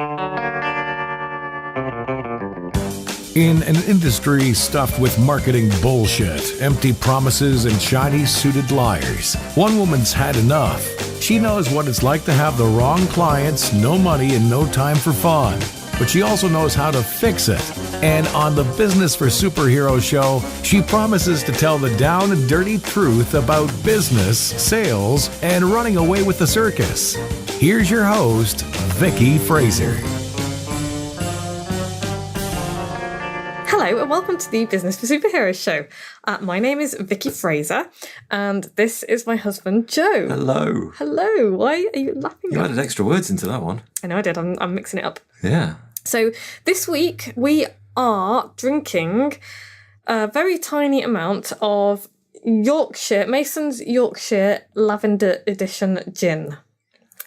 In an industry stuffed with marketing bullshit, empty promises, and shiny-suited liars, one woman's had enough. She knows what it's like to have the wrong clients, no money, and no time for fun. But she also knows how to fix it. And on the Business for Superheroes show, she promises to tell the down and dirty truth about business, sales, and running away with the circus. Here's your host, Vicky Fraser. Hello and welcome to the Business for Superheroes show. My name is Vicky Fraser and this is my husband Joe. Hello. Hello. Why are you laughing? You added extra words into that one. I know I did. I'm mixing it up. Yeah. So this week we are drinking a very tiny amount of Mason's Yorkshire Lavender Edition gin.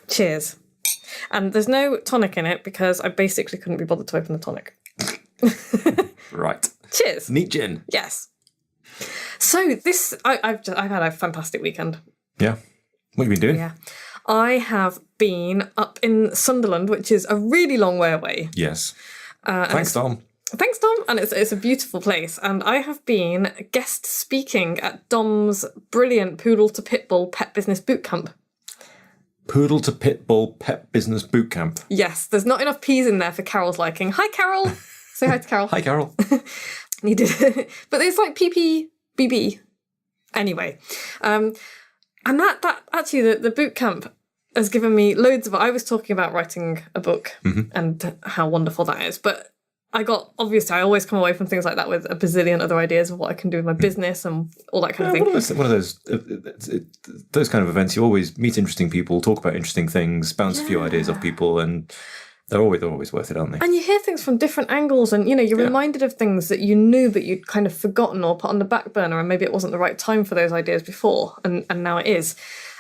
Cheers. And there's no tonic in it because I basically couldn't be bothered to open the tonic. Right. Cheers. Neat gin. Yes. So I've had a fantastic weekend. Yeah. What have you been doing? Yeah. I have been up in Sunderland, which is a really long way away. Yes. Thanks, Tom. Thanks, Dom. And it's a beautiful place. And I have been guest speaking at Dom's brilliant Poodle to Pitbull Pet Business Bootcamp. Poodle to Pitbull Pet Business Bootcamp. Yes, there's not enough P's in there for Carol's liking. Hi, Carol. Say hi to Carol. Hi, Carol. He did. But it's like PPBB. Anyway. And that actually, the boot camp has given me loads of... I was talking about writing a book and how wonderful that is. But I always come away from things like that with a bazillion other ideas of what I can do with my business and all that kind of thing. One of those kind of events, you always meet interesting people, talk about interesting things, bounce a few ideas off people, and... They're always worth it, aren't they? And you hear things from different angles and, you're reminded of things that you knew but you'd kind of forgotten or put on the back burner and maybe it wasn't the right time for those ideas before and now it is.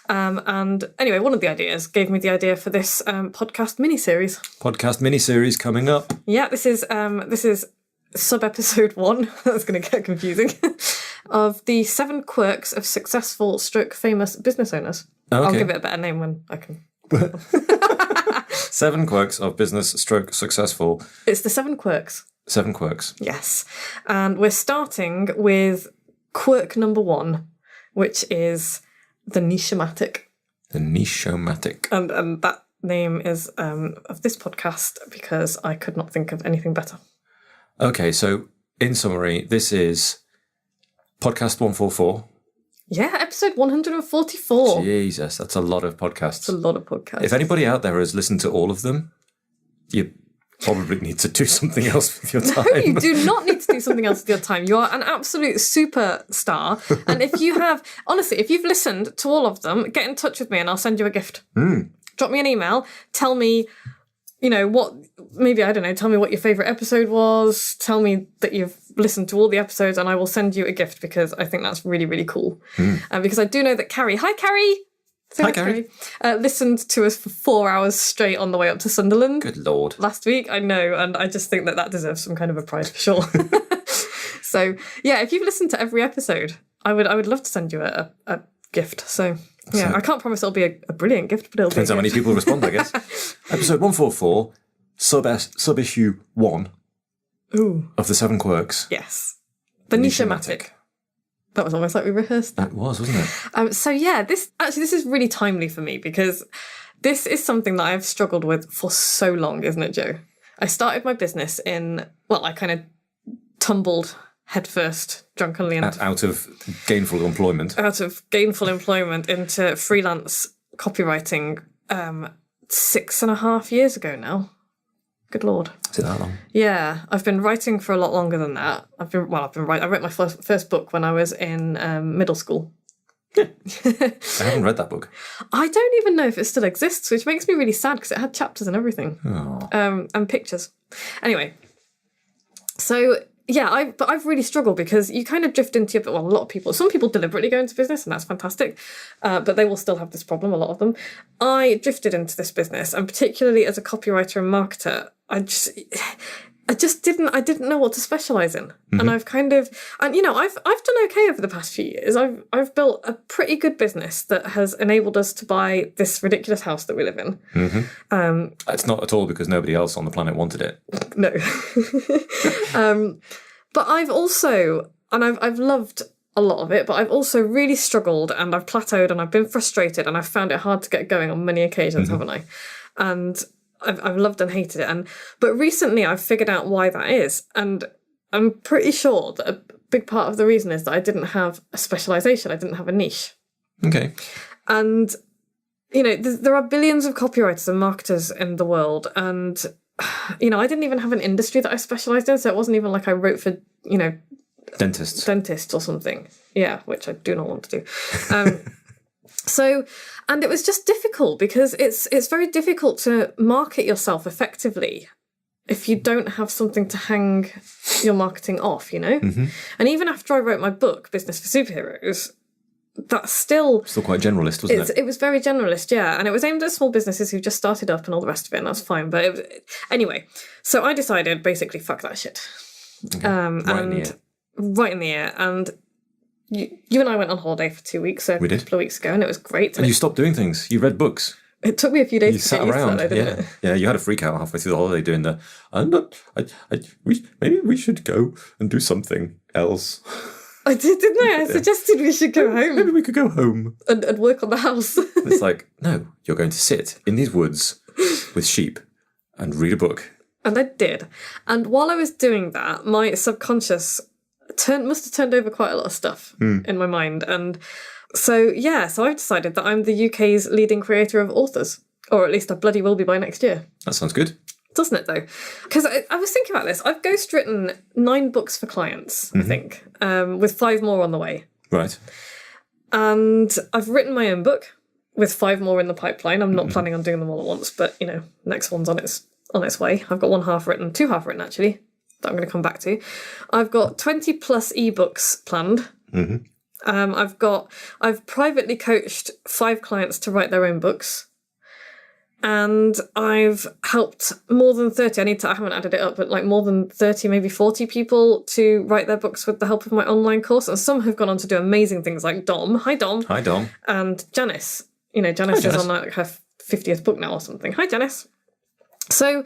And anyway, one of the ideas gave me the idea for this podcast mini-series. Podcast mini-series coming up. Yeah, this is sub-episode 1. That's going to get confusing. Of the 7 quirks of successful / famous business owners. Okay. I'll give it a better name when I can... 7 quirks of business / successful. It's the 7 quirks. 7 quirks. Yes. And we're starting with quirk number 1, which is the Niche-O-Matic. The Niche-O-Matic. And that name is of this podcast because I could not think of anything better. Okay, so in summary, this is podcast 144. Yeah, episode 144. Jesus, that's a lot of podcasts. It's a lot of podcasts. If anybody out there has listened to all of them, you probably need to do something else with your time. No, you do not need to do something else with your time. You are an absolute superstar. And if you have, honestly, if you've listened to all of them, get in touch with me and I'll send you a gift. Drop me an email. Tell me, tell me what your favourite episode was. Tell me that you've listened to all the episodes and I will send you a gift because I think that's really, really cool. Because I do know that Carrie, hi Carrie! Hi Carrie. Listened to us for 4 hours straight on the way up to Sunderland. Good Lord. Last week, I know, and I just think that deserves some kind of a prize for sure. So, yeah, if you've listened to every episode, I would love to send you a gift. So... Yeah, I can't promise it'll be a brilliant gift, but it'll depends be how many people respond, I guess. Episode 144, sub-issue 1 of the 7 quirks. Yes. The Niche-O-Matic. That was almost like we rehearsed. That was, wasn't it? So yeah, this is really timely for me because this is something that I've struggled with for so long, isn't it, Joe? I started my business I kind of tumbled headfirst, drunkenly, and out of gainful employment. Out of gainful employment into freelance copywriting 6.5 years ago now. Good Lord. Is it that long? Yeah, I've been writing for a lot longer than that. I wrote my first book when I was in middle school. Yeah. I haven't read that book. I don't even know if it still exists, which makes me really sad because it had chapters and everything. Oh. And pictures. Anyway, so yeah, I've really struggled because you kind of drift into a lot of people. Some people deliberately go into business and that's fantastic, but they will still have this problem, a lot of them. I drifted into this business, and particularly as a copywriter and marketer, I didn't know what to specialise in. And I've I've done okay over the past few years. I've built a pretty good business that has enabled us to buy this ridiculous house that we live in. It's not at all because nobody else on the planet wanted it. No. But I've also, and I've loved a lot of it, but I've also really struggled and I've plateaued and I've been frustrated and I've found it hard to get going on many occasions, haven't I? And I've loved and hated it. But recently I've figured out why that is. And I'm pretty sure that a big part of the reason is that I didn't have a specialisation. I didn't have a niche. Okay. And, there are billions of copywriters and marketers in the world. And, I didn't even have an industry that I specialised in. So it wasn't even like I wrote for, dentists or something. Yeah, which I do not want to do. And it was just difficult because it's very difficult to market yourself effectively if you don't have something to hang your marketing off, And even after I wrote my book, Business for Superheroes, that's still quite generalist, wasn't it? It was very generalist, yeah. And it was aimed at small businesses who just started up and all the rest of it, and that's fine. But anyway, so I decided basically, fuck that shit. Okay. Right in the ear. And you and I went on holiday for 2 weeks, a couple of weeks ago, and it was great. And you stopped doing things. You read books. It took me a few days to sat around. That, didn't it? Yeah. You had a freak out halfway through the holiday doing the. Maybe we should go and do something else. I did, didn't I? I suggested we should go home. Maybe we could go home and work on the house. It's like, no, you're going to sit in these woods with sheep and read a book. And I did. And while I was doing that, my subconscious must have turned over quite a lot of stuff in my mind. And so I've decided that I'm the UK's leading creator of authors. Or at least I bloody will be by next year. That sounds good. Doesn't it, though? Because I was thinking about this. I've ghostwritten 9 books for clients, I think, with 5 more on the way. Right. And I've written my own book with 5 more in the pipeline. I'm not planning on doing them all at once, but, next one's on its way. I've got 1 half written, 2 half written, actually, that I'm going to come back to. I've got 20 plus ebooks planned. I've privately coached 5 clients to write their own books. And I've helped more than 30, I haven't added it up, but like more than 30, maybe 40 people to write their books with the help of my online course. And some have gone on to do amazing things like Dom. Hi, Dom. Hi, Dom. And Janice. Janice is on like her 50th book now or something. Hi, Janice. So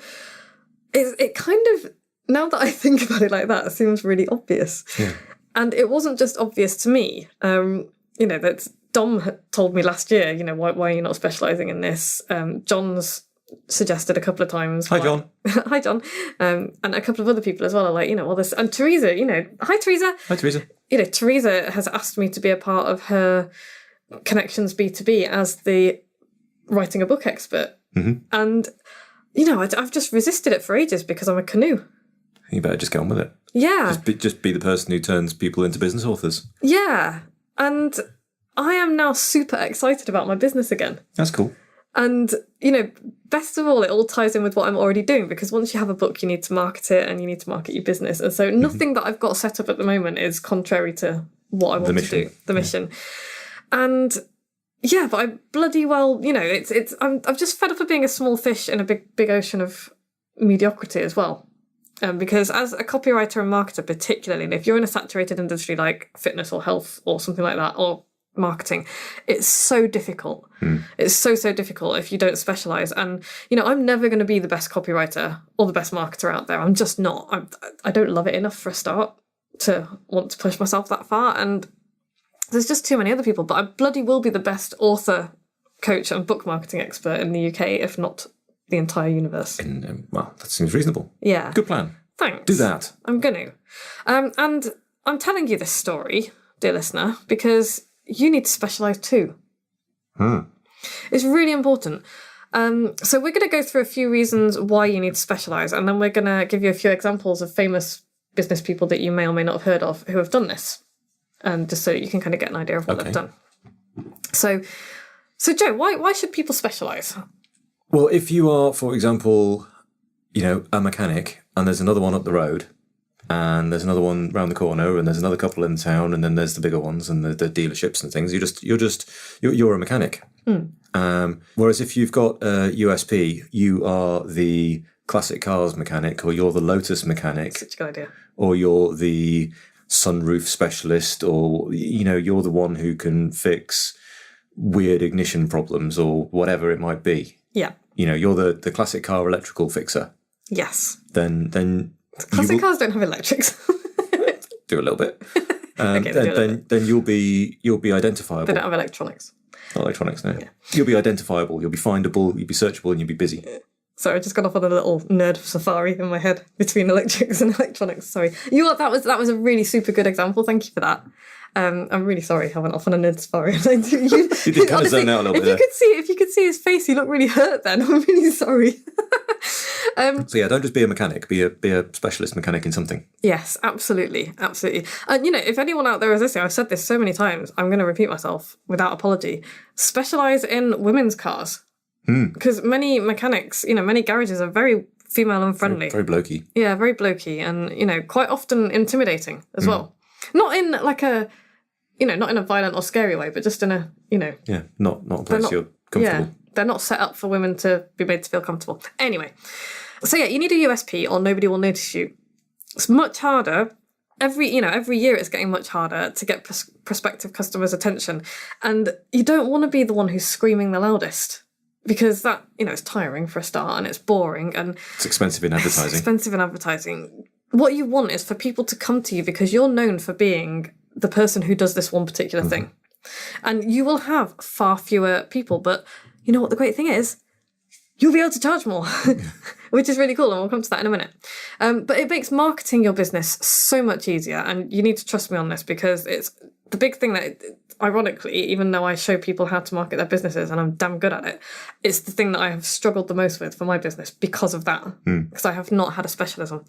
it kind of, now that I think about it like that, it seems really obvious. Yeah. And it wasn't just obvious to me. That Dom had told me last year, why are you not specialising in this? John's suggested a couple of times. Hi, John. Hi, John. And a couple of other people as well are like, this. And Teresa, hi, Teresa. Hi, Teresa. Teresa has asked me to be a part of her Connections B2B as the writing a book expert. And, I've just resisted it for ages because I'm a canoe. You better just get on with it. Yeah. Just be the person who turns people into business authors. Yeah. And I am now super excited about my business again. That's cool. And, best of all, it all ties in with what I'm already doing, because once you have a book, you need to market it and you need to market your business. And so nothing that I've got set up at the moment is contrary to what I want to do, the mission. And yeah, but I bloody well, I'm just fed up of being a small fish in a big ocean of mediocrity as well. Because as a copywriter and marketer, particularly, and if you're in a saturated industry like fitness or health or something like that, or marketing, it's so difficult. It's so difficult if you don't specialise. And, I'm never going to be the best copywriter or the best marketer out there. I'm just not. I don't love it enough for a start to want to push myself that far. And there's just too many other people. But I bloody will be the best author, coach and book marketing expert in the UK, if not the entire universe. Well, that seems reasonable. Yeah. Good plan. Thanks. Do that. I'm going to. And I'm telling you this story, dear listener, because you need to specialise too. It's really important. So we're going to go through a few reasons why you need to specialise, and then we're going to give you a few examples of famous business people that you may or may not have heard of who have done this, just so that you can kind of get an idea of what they've done. So Joe, why should people specialise? Well, if you are, for example, a mechanic, and there's another one up the road, and there's another one round the corner, and there's another couple in town, and then there's the bigger ones and the dealerships and things. You're a mechanic. Whereas if you've got a USP, you are the classic cars mechanic, or you're the Lotus mechanic, Such a good idea. or you're the sunroof specialist, or you're the one who can fix weird ignition problems or whatever it might be. Yeah. You're the classic car electrical fixer. Yes. Then Classic cars don't have electrics. do a little bit. Okay, they do a little bit. Then you'll be identifiable. They don't have electronics. Not electronics, no. Yeah. You'll be identifiable. You'll be findable. You'll be searchable, and you'll be busy. Sorry, I just got off on a little nerd safari in my head between electrics and electronics. Sorry. That was a really super good example. Thank you for that. I'm really sorry I went off on a nerd safari. You did kind of zone out a little bit there. If you could see his face, he looked really hurt then. I'm really sorry. So yeah, don't just be a mechanic. Be a specialist mechanic in something. Yes, absolutely. And if anyone out there is listening, I've said this so many times, I'm going to repeat myself without apology. Specialise in women's cars. Because many mechanics, many garages are very female unfriendly. Very blokey. Yeah, very blokey and, quite often intimidating as well. Not in like a, not in a violent or scary way, but just in a, Yeah, not a place you're comfortable. Yeah, they're not set up for women to be made to feel comfortable. Anyway, so yeah, you need a USP or nobody will notice you. It's much harder. Every year it's getting much harder to get prospective customers' attention. And you don't want to be the one who's screaming the loudest. Because that, it's tiring for a start and it's boring and... It's expensive in advertising. What you want is for people to come to you because you're known for being the person who does this one particular thing. And you will have far fewer people. But you know what the great thing is? You'll be able to charge more, which is really cool. And we'll come to that in a minute. But it makes marketing your business so much easier. And you need to trust me on this because it's the big thing that... Ironically, even though I show people how to market their businesses and I'm damn good at it, it's the thing that I have struggled the most with for my business because of that, because I have not had a specialism.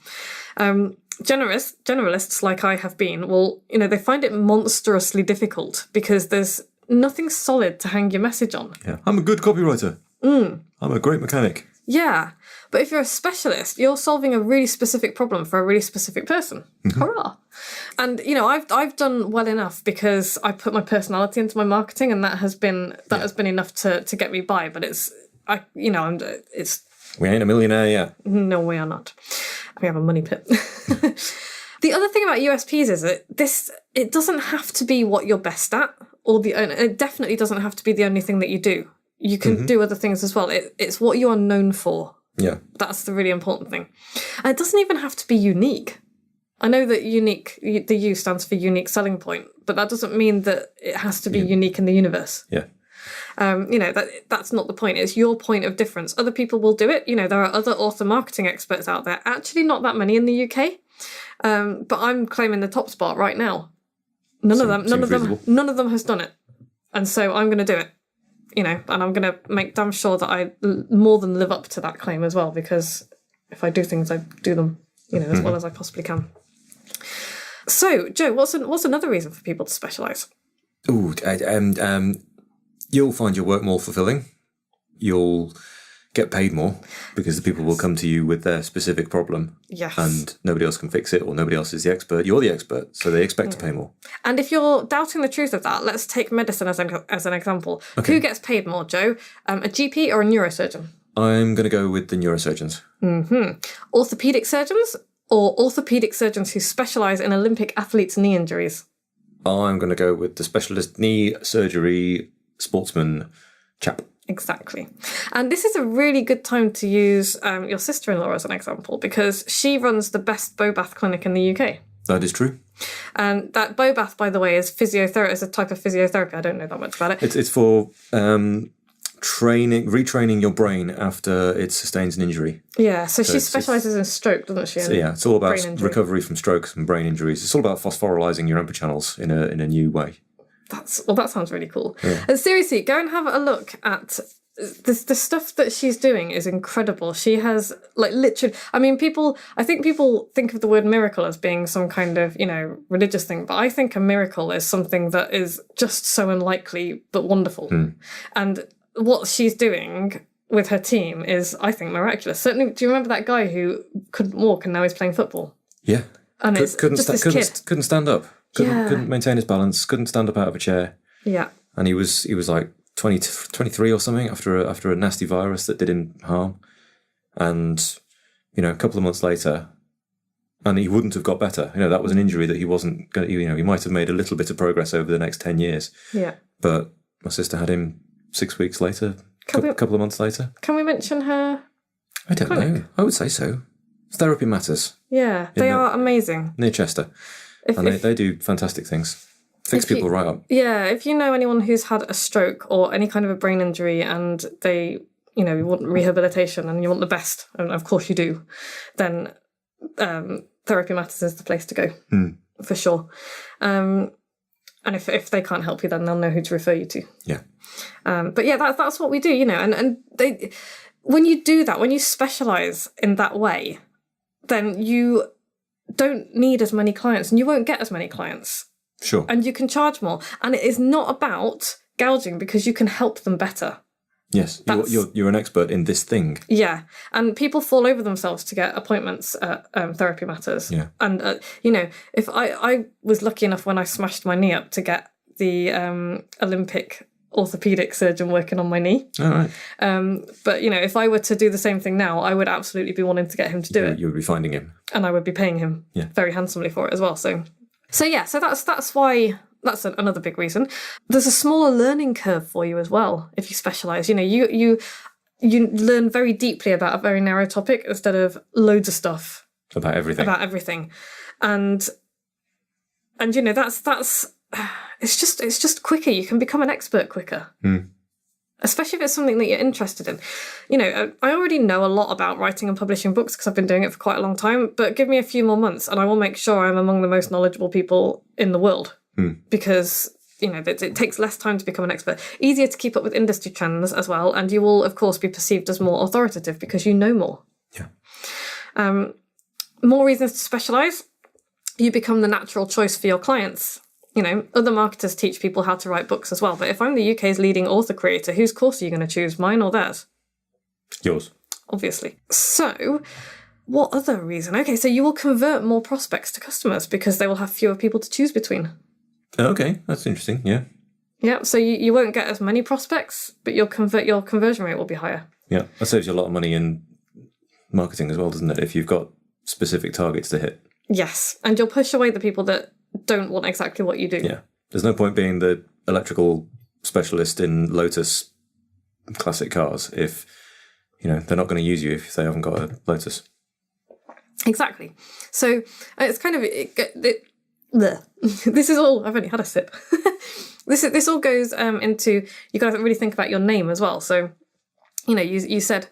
Generalists like I have been, they find it monstrously difficult because there's nothing solid to hang your message on. Yeah, I'm a good copywriter. I'm a great mechanic. Yeah, but if you're a specialist, you're solving a really specific problem for a really specific person. Hurrah! And I've done well enough because I put my personality into my marketing, and that has been enough to get me by. But it's we ain't a millionaire yet. No, we are not. We have a money pit. The other thing about USPs is that it doesn't have to be what you're best at, it definitely doesn't have to be the only thing that you do. You can do other things as well. It's what you are known for. Yeah. That's the really important thing. And it doesn't even have to be unique. I know that the U stands for unique selling point, but that doesn't mean that it has to be unique in the universe. Yeah. That's not the point. It's your point of difference. Other people will do it. There are other author marketing experts out there. Actually, not that many in the UK. But I'm claiming the top spot right now. None of them has done it. And so I'm going to do it. And I'm going to make damn sure that I more than live up to that claim as well, because if I do things, I do them, as well as I possibly can. So, Joe, what's another reason for people to specialise? Ooh, you'll find your work more fulfilling. You'll get paid more because the people will come to you with their specific problem. Yes. And nobody else can fix it, or nobody else is the expert. You're the expert, so they expect to pay more. And if you're doubting the truth of that, let's take medicine as an example. Okay. Who gets paid more, Joe? A GP or a neurosurgeon? I'm going to go with the neurosurgeons. Orthopaedic surgeons or orthopaedic surgeons who specialise in Olympic athletes' knee injuries? I'm going to go with the specialist knee surgery sportsman chap. Exactly. And this is a really good time to use your sister-in-law as an example, because she runs the best bow bath clinic in the UK. That is true. And that bow bath, by the way, is a type of physiotherapy. I don't know that much about it. It's for retraining your brain after it sustains an injury. Yeah, so she specialises in stroke, doesn't she? So yeah, it's all about recovery from strokes and brain injuries. It's all about phosphorylizing your upper channels in a new way. That sounds really cool. Yeah. And seriously, go and have a look at the stuff that she's doing is incredible. She has literally, I think people think of the word miracle as being some kind of, religious thing, but I think a miracle is something that is just so unlikely but wonderful. And what she's doing with her team is, I think, miraculous. Certainly, do you remember that guy who couldn't walk and now he's playing football? Yeah. And couldn't stand up. Couldn't maintain his balance. Couldn't stand up out of a chair. Yeah. And he was like 23 or something after a nasty virus that did him harm. And, a couple of months later, and he wouldn't have got better. That was an injury that he wasn't going to, he might have made a little bit of progress over the next 10 years. Yeah. But my sister had him 6 weeks later, a couple of months later. Can we mention her? I don't know. I would say so. Therapy Matters. Yeah, they are amazing. Near Chester. They do fantastic things. Fix people right up. Yeah, if you know anyone who's had a stroke or any kind of a brain injury and they, you want rehabilitation and you want the best, and of course you do, then Therapy Matters is the place to go, for sure. And if they can't help you, then they'll know who to refer you to. Yeah. But yeah, that's what we do, and they, when you do that, when you specialise in that way, then you don't need as many clients and you won't get as many clients. Sure. And you can charge more. And it is not about gouging because you can help them better. Yes, you're an expert in this thing. Yeah, and people fall over themselves to get appointments at Therapy Matters. Yeah. And, if I was lucky enough when I smashed my knee up to get the Olympic orthopedic surgeon working on my knee. All right. But, if I were to do the same thing now, I would absolutely be wanting to get him to do it. You would be finding him. And I would be paying him very handsomely for it as well. So that's why... That's another big reason. There's a smaller learning curve for you as well if you specialise. You learn very deeply about a very narrow topic instead of loads of stuff about everything. And that's it's just quicker. You can become an expert quicker. Especially if it's something that you're interested in. I already know a lot about writing and publishing books because I've been doing it for quite a long time, but give me a few more months and I will make sure I'm among the most knowledgeable people in the world. Because, it takes less time to become an expert. Easier to keep up with industry trends as well, and you will, of course, be perceived as more authoritative because you know more. Yeah. More reasons to specialise. You become the natural choice for your clients. Other marketers teach people how to write books as well, but if I'm the UK's leading author creator, whose course are you going to choose, mine or theirs? Yours. Obviously. So... what other reason? Okay, so you will convert more prospects to customers because they will have fewer people to choose between. Okay, that's interesting, yeah. Yeah, so you won't get as many prospects, but your conversion rate will be higher. Yeah, that saves you a lot of money in marketing as well, doesn't it? If you've got specific targets to hit. Yes, and you'll push away the people that don't want exactly what you do. Yeah, there's no point being the electrical specialist in Lotus classic cars if, they're not going to use you if they haven't got a Lotus. Exactly. So it's kind of... This is all... I've only had a sip. This all goes into... You got to really think about your name as well. So, you said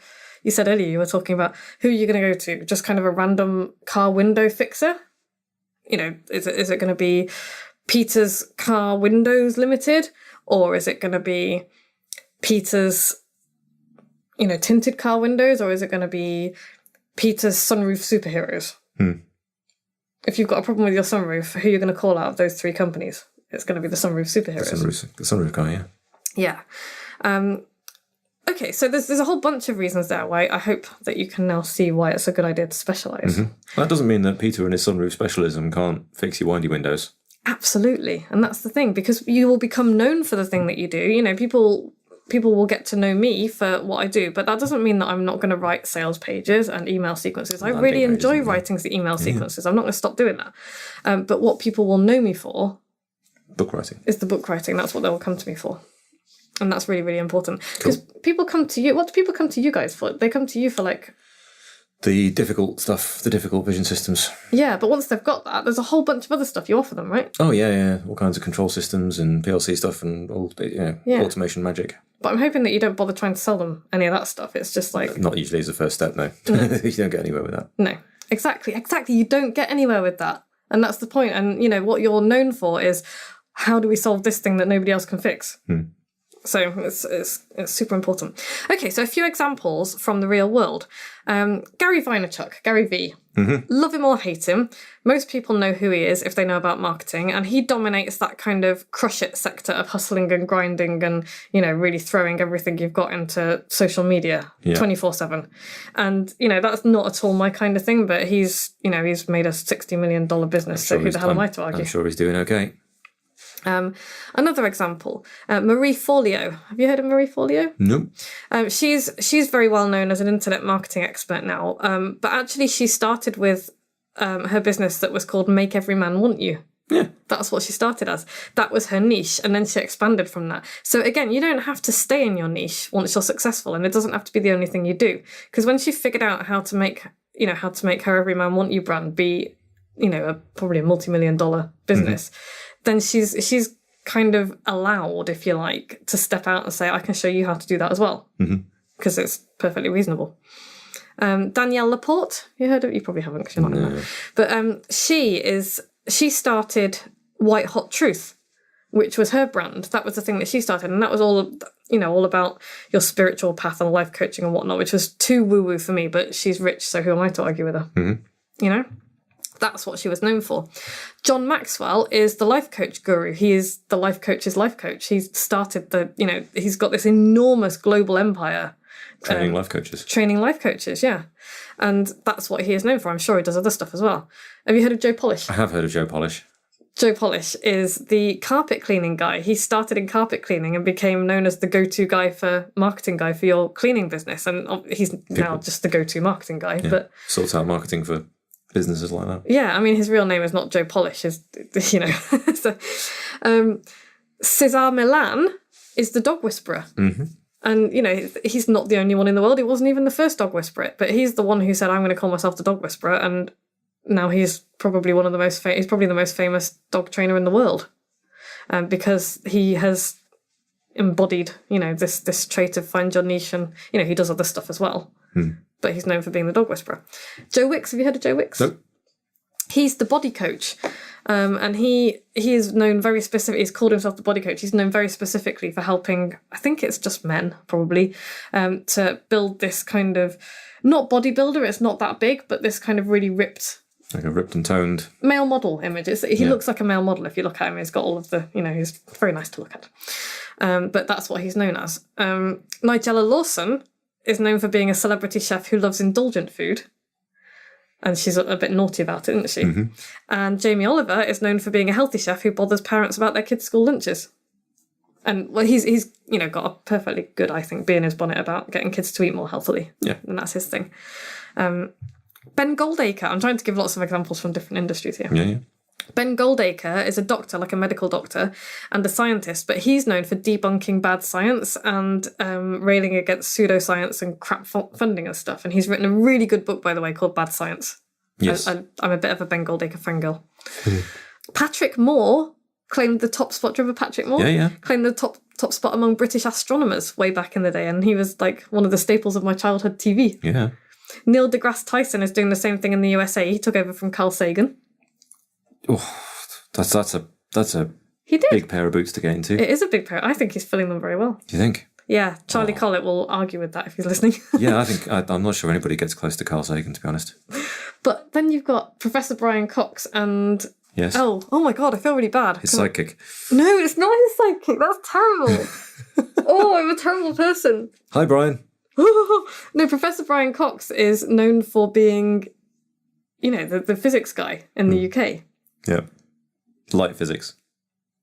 earlier you were talking about who you're going to go to. Just kind of a random car window fixer? Is it going to be Peter's Car Windows Limited? Or is it going to be Peter's, tinted car windows? Or is it going to be Peter's Sunroof Superheroes? If you've got a problem with your sunroof, who are you going to call out of those three companies? It's going to be the Sunroof Superheroes. The sunroof guy, yeah. Yeah. Okay, so there's a whole bunch of reasons there why I hope that you can now see why it's a good idea to specialise. Well, that doesn't mean that Peter and his sunroof specialism can't fix your windy windows. Absolutely, and that's the thing, because you will become known for the thing that you do. People will get to know me for what I do, but that doesn't mean that I'm not going to write sales pages and email sequences. I really enjoy writing the email sequences. I'm not going to stop doing that. But what people will know me for... book writing. ...is the book writing. That's what they will come to me for. And that's really, really important. Because people come to you... What do people come to you guys for? They come to you for, the difficult stuff, the difficult vision systems. Yeah, but once they've got that, there's a whole bunch of other stuff you offer them, right? Oh, yeah. All kinds of control systems and PLC stuff and all, automation magic. But I'm hoping that you don't bother trying to sell them any of that stuff. It's just Not usually as a first step, no. You don't get anywhere with that. No, exactly. You don't get anywhere with that. And that's the point. And, what you're known for is, how do we solve this thing that nobody else can fix? So it's super important. Okay, so a few examples from the real world. Gary Vaynerchuk, Gary V. Love him or hate him. Most people know who he is if they know about marketing, and he dominates that kind of crush it sector of hustling and grinding and, really throwing everything you've got into social media 24/7. And, that's not at all my kind of thing, but he's made a $60 million business, so who the hell am I to argue? I'm sure he's doing okay. Another example, Marie Forleo. Have you heard of Marie Forleo? No. She's very well known as an internet marketing expert now, but actually she started with her business that was called Make Every Man Want You. Yeah. That's what she started as. That was her niche, and then she expanded from that. So again, you don't have to stay in your niche once you're successful, and it doesn't have to be the only thing you do. Because when she figured out how to make her Every Man Want You brand be, probably a multi-million-dollar business, then she's kind of allowed, if you like, to step out and say, I can show you how to do that as well. Because it's perfectly reasonable. Danielle Laporte, you probably haven't because you're not in there. But she started White Hot Truth, which was her brand. That was the thing that she started, and that was all about your spiritual path and life coaching and whatnot, which was too woo-woo for me, but she's rich, so who am I to argue with her? That's what she was known for. John Maxwell is the life coach guru. He is the life coach's life coach. He's started he's got this enormous global empire. Training life coaches. Training life coaches, yeah. And that's what he is known for. I'm sure he does other stuff as well. Have you heard of Joe Polish? I have heard of Joe Polish. Joe Polish is the carpet cleaning guy. He started in carpet cleaning and became known as the go-to marketing guy for your cleaning business. And he's now just the go-to marketing guy. Yeah. But sorts out marketing for businesses like that. Yeah, I mean, his real name is not Joe Polish. So, Cesar Millan is the dog whisperer. And, he's not the only one in the world. He wasn't even the first dog whisperer. But he's the one who said, I'm going to call myself the dog whisperer. And now he's probably he's probably the most famous dog trainer in the world. Because he has embodied, this trait of find your niche. And, he does other stuff as well. But he's known for being the dog whisperer. Joe Wicks, have you heard of Joe Wicks? Nope. He's the body coach. And he is known very specifically, he's called himself the body coach. He's known very specifically for helping, I think it's just men, probably, to build this kind of, not bodybuilder, it's not that big, but this kind of really ripped. Like a ripped and toned. Male model image. He looks like a male model if you look at him. He's got all of the, he's very nice to look at. But that's what he's known as. Nigella Lawson is known for being a celebrity chef who loves indulgent food. And she's a bit naughty about it, isn't she? And Jamie Oliver is known for being a healthy chef who bothers parents about their kids' school lunches. And he's got a perfectly good, I think, bee in his bonnet about getting kids to eat more healthily. Yeah. And that's his thing. Ben Goldacre, I'm trying to give lots of examples from different industries here. Yeah. Ben Goldacre is a doctor, like a medical doctor, and a scientist, but he's known for debunking bad science and railing against pseudoscience and crap funding and stuff. And he's written a really good book, by the way, called Bad Science. Yes. I'm a bit of a Ben Goldacre fangirl. Patrick Moore claimed the top spot. Do you remember Patrick Moore? Yeah. Claimed the top spot among British astronomers way back in the day, and he was like one of the staples of my childhood TV. Yeah. Neil deGrasse Tyson is doing the same thing in the USA. He took over from Carl Sagan. Oh, that's a He did. big pair of boots to get into. It is a big pair. I think he's filling them very well. Do you think? Yeah, Charlie Collett will argue with that if he's listening. Yeah, I'm not sure anybody gets close to Carl Sagan, to be honest. But then you've got Professor Brian Cox and... Yes. Oh my God, I feel really bad. His sidekick. No, it's not his sidekick. That's terrible. I'm a terrible person. Hi, Brian. No, Professor Brian Cox is known for being, the physics guy in the UK. Yeah. Light physics.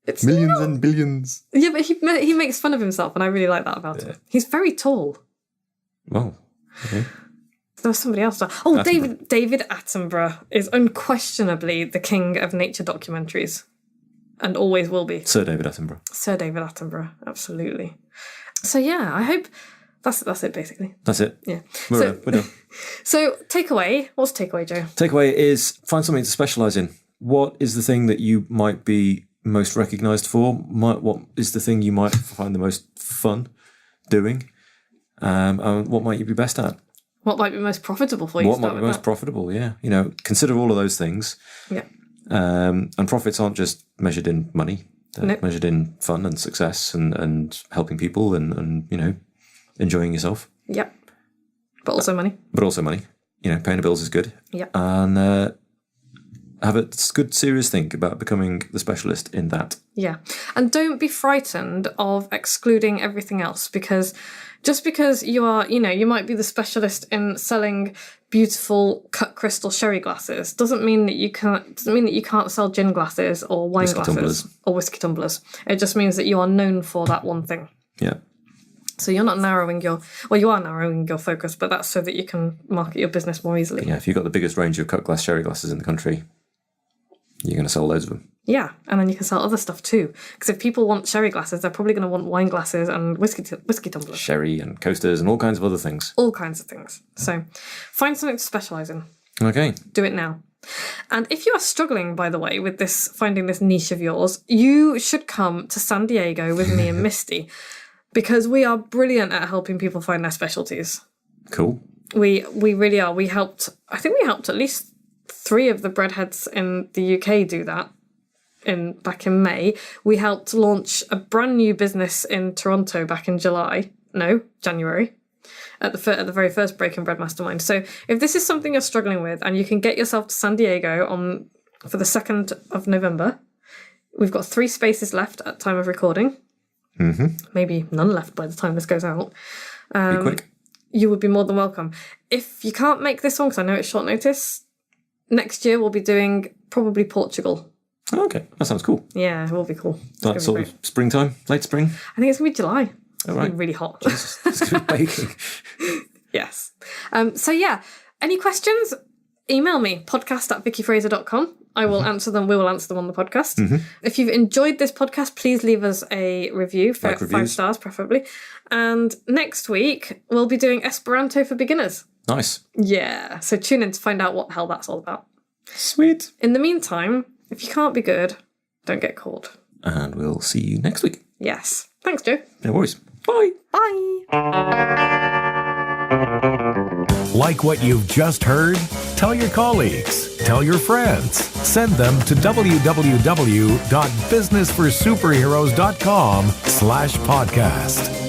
It's millions and billions. Yeah, but he makes fun of himself, and I really like that about him. He's very tall. Wow. Okay. There was somebody else. Oh, David Attenborough is unquestionably the king of nature documentaries, and always will be. Sir David Attenborough. Sir David Attenborough, absolutely. So yeah, I hope that's it basically. That's it. Yeah. We're done. So takeaway. What's takeaway, Joe? Takeaway is find something to specialise in. What is the thing that you might be most recognised for? What is the thing you might find the most fun doing? And what might you be best at? What might be most profitable for you? What might be most profitable? Yeah, consider all of those things. Yeah. And profits aren't just measured in money; they're measured in fun and success and helping people and enjoying yourself. Yep. But also money. Paying the bills is good. Yep. And have a good serious think about becoming the specialist in that. Yeah. And don't be frightened of excluding everything else, because just because you are, you might be the specialist in selling beautiful cut crystal sherry glasses doesn't mean that you can't sell gin glasses or wine Whiskey glasses tumblers. or whiskey tumblers. It just means that you are known for that one thing. Yeah. So you're not narrowing you are narrowing your focus, but that's so that you can market your business more easily. Yeah, if you've got the biggest range of cut glass sherry glasses in the country, you're going to sell loads of them. Yeah, and then you can sell other stuff too. Because if people want sherry glasses, they're probably going to want wine glasses and whiskey tumblers. Sherry and coasters and all kinds of other things. All kinds of things. So find something to specialise in. Okay. Do it now. And if you are struggling, by the way, with finding this niche of yours, you should come to San Diego with me and Misty, because we are brilliant at helping people find their specialties. Cool. We really are. I think we helped at least 3 of the breadheads in the UK do that back in May. We helped launch a brand new business in Toronto back in January. At the very first Breaking Bread Mastermind. So if this is something you're struggling with and you can get yourself to San Diego for the 2nd of November, we've got 3 spaces left at time of recording. Mm-hmm. Maybe none left by the time this goes out. Be quick. You would be more than welcome. If you can't make this one, because I know it's short notice, next year we'll be doing probably Portugal. Oh, okay, that sounds cool. Yeah, it will be cool. Like sort of springtime, late spring? I think it's going to be July. All right. It's really hot. Jesus, it's going to be baking. Yes. So yeah, any questions? Email me, podcast@vickyfraser.com. I will answer them. We will answer them on the podcast. Mm-hmm. If you've enjoyed this podcast, please leave us a review, 5 reviews. stars preferably. And next week, we'll be doing Esperanto for beginners. Nice. Yeah. So tune in to find out what the hell that's all about. Sweet. In the meantime, if you can't be good, don't get caught. And we'll see you next week. Yes. Thanks, Joe. No worries. Bye. Bye. Like what you've just heard? Tell your colleagues, tell your friends, send them to www.businessforsuperheroes.com/podcast.